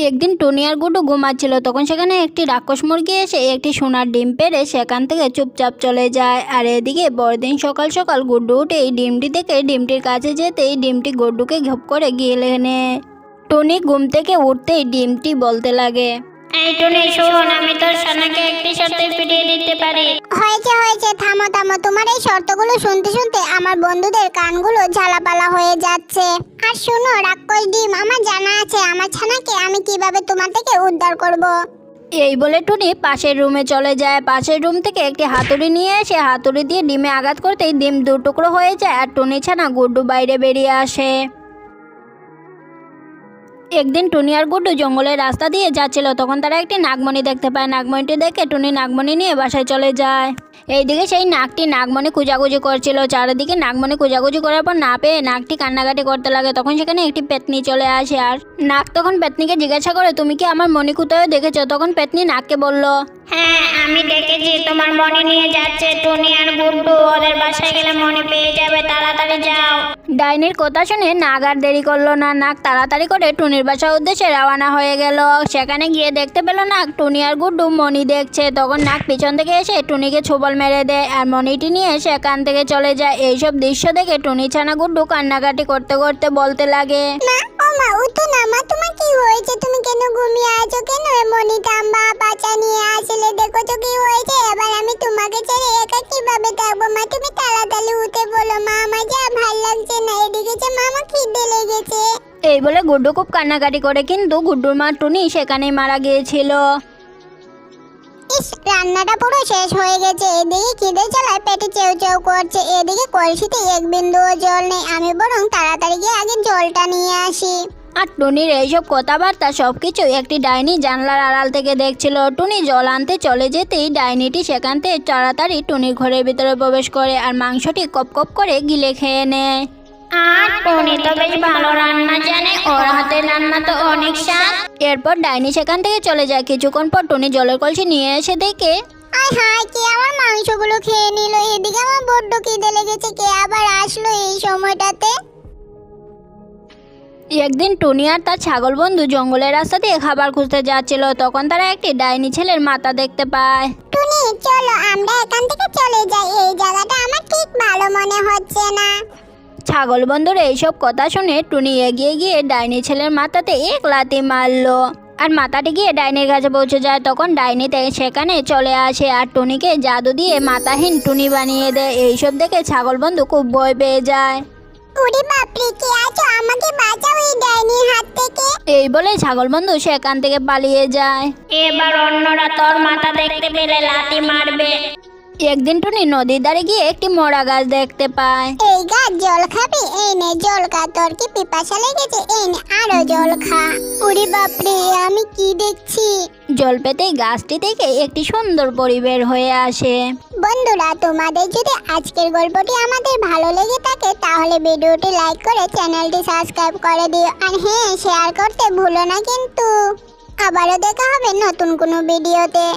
একদিন টুনি আর গুড্ডু ঘুমাচ্ছিল, তখন সেখানে একটি রাক্ষস মুরগি এসে একটি সোনার ডিম পেড়ে সেখান থেকে চুপচাপ চলে যায়। আর এদিকে পরদিন সকাল সকাল গুড্ডু উঠে এই ডিমটি দেখে ডিমটির কাছে যেতেই ডিমটি গুড্ডুকে ঘপ করে গিলে নেয়। টুনি ঘুম থেকে উঠতেই ডিমটি বলতে লাগে, এই টুনি শোন, আমি তোর সোনাকে একটি শর্তে ফিরিয়ে দিতে পারি। হয়েছে হয়েছে, থামো থামো, তোমার এই শর্তগুলো শুনতে শুনতে আমার বন্ধুদের কানগুলো ঝালাপালা হয়ে যাচ্ছে। আর শোনো রাক্ষস ডিম, আমার জানা আছে আমার ছানাকে আমি কিভাবে তোমার থেকে উদ্ধার করব। এই বলে টুনি পাশের রুমে চলে যায়। পাশের রুম থেকে একটি হাতুড়ি নিয়ে এসে হাতুড়ি দিয়ে ডিমে আঘাত করতেই ডিম দু টুকরো হয়ে যায় আর টুনি ছানা গুড্ডু বাইরে বেরিয়ে আসে। একদিন টুনি আর গুড্ডু জঙ্গলের রাস্তা দিয়ে যাচ্ছিল, তখন তারা একটি নাগমণি দেখতে পায়। নাগমণিটি দেখে টুনি নাগমণি নিয়ে বাসায় চলে যায়। এইদিকে সেই নাগটি নাগমণি খোঁজাখুঁজি করছিল। চারিদিকে নাগমণি খোঁজাখুঁজি করার পর না পেয়ে নাগটি কান্নাকাটি করতে লাগে। তখন সেখানে একটি পেতনি চলে আসে আর নাগ তখন পেতনিকে জিজ্ঞাসা করে, তুমি কি আমার মণি কোথায় দেখেছো? তখন পেতনি নাগকে বলল, হ্যাঁ, আমি দেখেছি, তোমার মনি নিয়ে যাচ্ছে টুনি আর গুড্ডু। ওদের বাসায় গেলে মনি পেয়ে যাবে, তাড়াতাড়ি যাও। ডাইনির কথা শুনে নাগ আর দেরি করলো না। নাগ তাড়াতাড়ি করে টুনির বাসার উদ্দেশ্যে রওনা হয়ে গেল। সেখানে গিয়ে দেখতে পেল নাগ টুনি আর গুড্ডু মণি দেখছে। তখন নাগ পিছন থেকে এসে টুনিকে ছোবল মেরে দেয় আর মণিটি নিয়ে সেখান থেকে চলে যায়। এইসব দৃশ্য দেখে টুনি ছানা গুড্ডু কান্নাকাটি করতে করতে বলতে লাগে, মা, ও মা, উঠো না মা, তোমার কি হয়েছে? তুমি কেন ঘুমিয়ে আছো? কেন মনিটা মা বাচ্চা নিয়ে আসলে দেখো তো কি হয়েছে। এবার আমি তোমাকে ছেড়ে একা কিভাবে থাকবো? মা তুমি তাড়াতাড়ি উঠে বলো মা, আমার যা ভাল লাগছে না। এদিকে যে মামা খিদে লেগেছে। এই বলে গুড্ডু খুব কান্নাকাটি করে, কিন্তু গুড্ডুর মা টুনি সেখানেই মারা গিয়েছিল। ইস, রান্নাটা পুরো শেষ হয়ে গেছে। এদিকে খিদে জ্বালায় পেটে চেউ চেউ করছে। এদিকে কলসিতে এক বিন্দুও জল নেই। আমি বরং তাড়াতাড়ি গিয়ে আগে জলটা নিয়ে আসি। আর টুনির এইসব কথাবার্তা সবকিছু একটি ডাইনি জানলার আড়াল থেকে দেখছিল। টুনি জল আনতে চলে যেতেই ডাইনিটি সেখান থেকে তাড়াতাড়ি টুনির ঘরের ভিতরে প্রবেশ করে আর মাংসটি কপ কপ করে গিলে খেয়ে নেয়। আর টুনি তো বেশ ভালো রান্না জানে, ওর হাতের রান্না তো অনেক স্বাদ। এরপর ডাইনি সেখান থেকে চলে যায়। কিছুক্ষণ পর টুনি জলের কলসি নিয়ে এসে দেখে, আয় হায়, কে আমার মাংসগুলো খেয়ে নিল? এদিকে আমার বড্ড খিদে লেগেছে। কে আবার আসলো এই সময়টাতে? একদিন টুনি আর তার ছাগল বন্ধু জঙ্গলের রাস্তা দিয়ে খাবার খুঁজতে যাচ্ছিল। তখন তারা একটি ডাইনি ছেলের মাথা দেখতে পায়। টুনি চলো আমরা এখান থেকে চলে যাই, এই জায়গাটা আমার ঠিক ভালো মনে হচ্ছে না। ছাগল বন্ধুর এইসব কথা শুনে টুনি এগিয়ে গিয়ে ডাইনি ছেলের মাথাতে এক লাথি মারলো আর মাথাটি গিয়ে ডাইনির কাছে পৌঁছে যায়। তখন ডাইনিতে সেখানে চলে আসে আর টুনিকে জাদু দিয়ে মাথাহীন টুনি বানিয়ে দেয়। এইসব দেখে ছাগল বন্ধু খুব ভয় পেয়ে যায়। ওরে বাপরে, কে আছো? আমাকে বাঁচাও এই ডাইনির হাত থেকে। এই বলে ছাগল বন্ধু সেখান থেকে পালিয়ে যায়। এবার অন্যরা তোর মাথা দেখতে পেলে লাথি মারবে। একদিন টুনি নদীর ধারে গিয়ে একটি মরা গাছ দেখতে পায়। এই গাছ জল খাবি? এই নে জল খা। তোর কি পিপাসা লেগেছে? এই নে আরো জল খা। ওরে বাপরে, আমি কি দেখছি? জল পেতেই গাছটি থেকে একটি সুন্দর পরিবেশ হয়ে আসে। বন্ধুরা, তোমাদের যদি আজকের গল্পটি আমাদের ভালো লেগে থাকে তাহলে ভিডিওটি লাইক করে চ্যানেলটি সাবস্ক্রাইব করে দিও। আর হ্যাঁ, শেয়ার করতে ভুলো না কিন্তু। আবারও দেখা হবে নতুন কোনো ভিডিওতে।